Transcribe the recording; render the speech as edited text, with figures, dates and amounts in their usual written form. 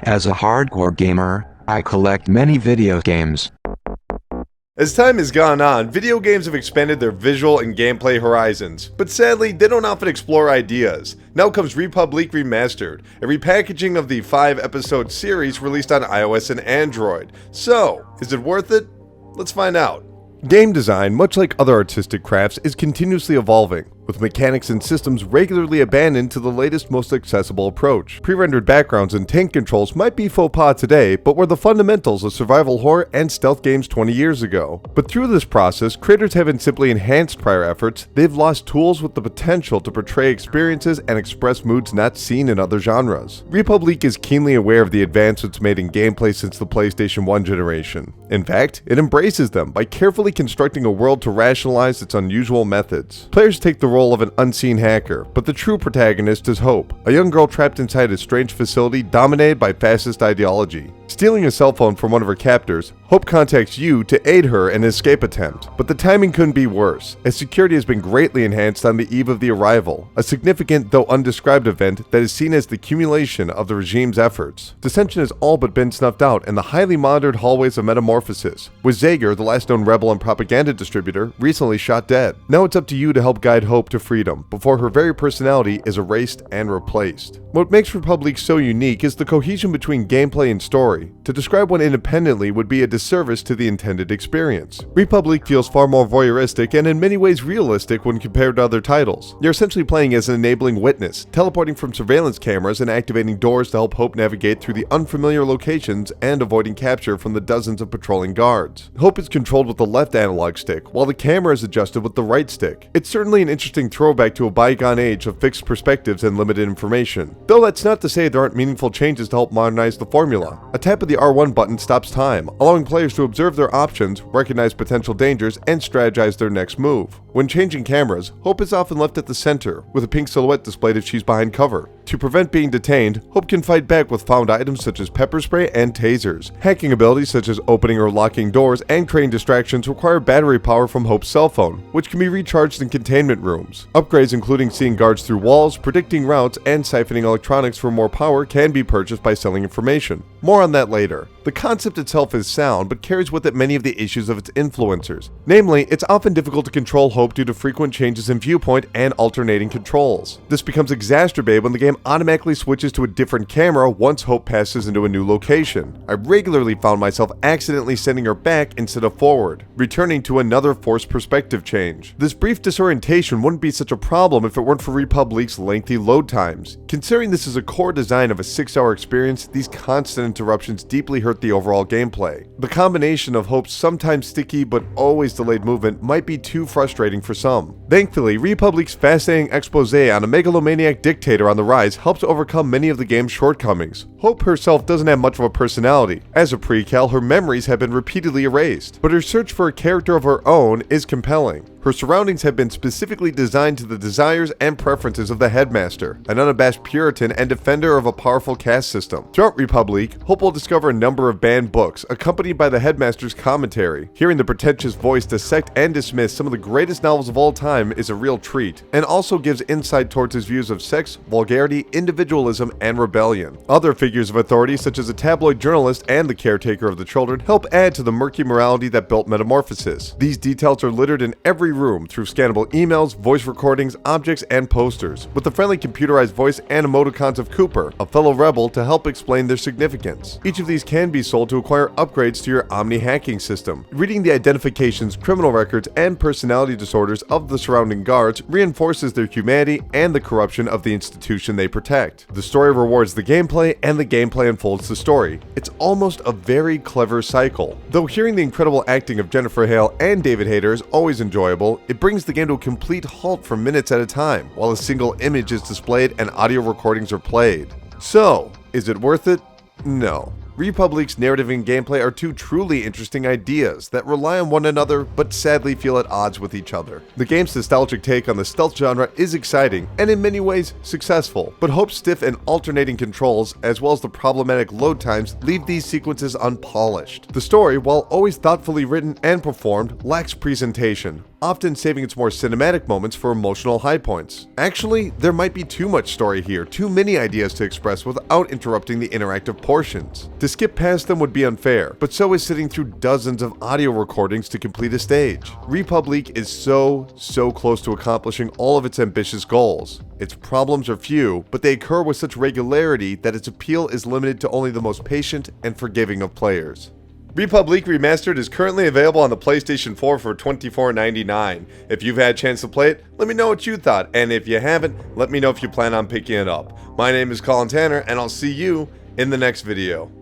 As a hardcore gamer, I collect many video games. As time has gone on, video games have expanded their visual and gameplay horizons, but sadly, they don't often explore ideas. Now comes Republique Remastered, a repackaging of the 5-episode series released on iOS and Android. So, is it worth it? Let's find out. Game design, much like other artistic crafts, is continuously evolving, with mechanics and systems regularly abandoned to the latest, most accessible approach. Pre-rendered backgrounds and tank controls might be faux pas today, but were the fundamentals of survival horror and stealth games 20 years ago. But through this process, creators haven't simply enhanced prior efforts, they've lost tools with the potential to portray experiences and express moods not seen in other genres. Republique is keenly aware of the advancements made in gameplay since the PlayStation 1 generation. In fact, it embraces them by carefully constructing a world to rationalize its unusual methods. Players take the role of an unseen hacker, but the true protagonist is Hope, a young girl trapped inside a strange facility dominated by fascist ideology. Stealing a cell phone from one of her captors, Hope contacts you to aid her in an escape attempt, but the timing couldn't be worse, as security has been greatly enhanced on the eve of the arrival, a significant though undescribed event that is seen as the accumulation of the regime's efforts. Dissension has all but been snuffed out in the highly monitored hallways of Metamorphosis, with Zager, the last known rebel and propaganda distributor, recently shot dead. Now it's up to you to help guide Hope to freedom, before her very personality is erased and replaced. What makes Republique so unique is the cohesion between gameplay and story. To describe one independently would be a disservice to the intended experience. Republique feels far more voyeuristic and in many ways realistic when compared to other titles. You're essentially playing as an enabling witness, teleporting from surveillance cameras and activating doors to help Hope navigate through the unfamiliar locations and avoiding capture from the dozens of patrolling guards. Hope is controlled with the left analog stick, while the camera is adjusted with the right stick. It's certainly an interesting throwback to a bygone age of fixed perspectives and limited information. Though that's not to say there aren't meaningful changes to help modernize the formula. A tap of the R1 button stops time, allowing players to observe their options, recognize potential dangers, and strategize their next move. When changing cameras, Hope is often left at the center, with a pink silhouette displayed if she's behind cover. To prevent being detained, Hope can fight back with found items such as pepper spray and tasers. Hacking abilities such as opening or locking doors and creating distractions require battery power from Hope's cell phone, which can be recharged in containment rooms. Upgrades including seeing guards through walls, predicting routes, and siphoning electronics for more power can be purchased by selling information. More on that later. The concept itself is sound, but carries with it many of the issues of its influencers. Namely, it's often difficult to control Hope due to frequent changes in viewpoint and alternating controls. This becomes exacerbated when the game automatically switches to a different camera once Hope passes into a new location. I regularly found myself accidentally sending her back instead of forward, returning to another forced perspective change. This brief disorientation wouldn't be such a problem if it weren't for Republique's lengthy load times. Considering this is a core design of a 6-hour experience, these constant interruptions deeply hurt the overall gameplay. The combination of Hope's sometimes sticky but always delayed movement might be too frustrating for some. Thankfully, Republique's fascinating expose on a megalomaniac dictator on the rise helps overcome many of the game's shortcomings. Hope herself doesn't have much of a personality. As a prequel, her memories have been repeatedly erased, but her search for a character of her own is compelling. Her surroundings have been specifically designed to the desires and preferences of the headmaster, an unabashed Puritan and defender of a powerful caste system. Throughout Republique, Hope will discover a number of banned books, accompanied by the headmaster's commentary. Hearing the pretentious voice dissect and dismiss some of the greatest novels of all time is a real treat, and also gives insight towards his views of sex, vulgarity, individualism, and rebellion. Other figures of authority, such as a tabloid journalist and the caretaker of the children, help add to the murky morality that built Metamorphosis. These details are littered in every room through scannable emails, voice recordings, objects, and posters, with the friendly computerized voice and emoticons of Cooper, a fellow rebel, to help explain their significance. Each of these can be sold to acquire upgrades to your Omni hacking system. Reading the identifications, criminal records, and personality disorders of the surrounding guards reinforces their humanity and the corruption of the institution they protect. The story rewards the gameplay, and the gameplay unfolds the story. It's almost a very clever cycle. Though hearing the incredible acting of Jennifer Hale and David Hayter is always enjoyable, it brings the game to a complete halt for minutes at a time, while a single image is displayed and audio recordings are played. So, is it worth it? No. Republique's narrative and gameplay are two truly interesting ideas that rely on one another but sadly feel at odds with each other. The game's nostalgic take on the stealth genre is exciting and in many ways successful, but Hope's stiff and alternating controls as well as the problematic load times leave these sequences unpolished. The story, while always thoughtfully written and performed, lacks presentation. often saving its more cinematic moments for emotional high points. Actually, there might be too much story here, too many ideas to express without interrupting the interactive portions. To skip past them would be unfair, but so is sitting through dozens of audio recordings to complete a stage. Republique is so close to accomplishing all of its ambitious goals. Its problems are few, but they occur with such regularity that its appeal is limited to only the most patient and forgiving of players. Republique Remastered is currently available on the PlayStation 4 for $24.99. If you've had a chance to play it, let me know what you thought, and if you haven't, let me know if you plan on picking it up. My name is Colin Tanner, and I'll see you in the next video.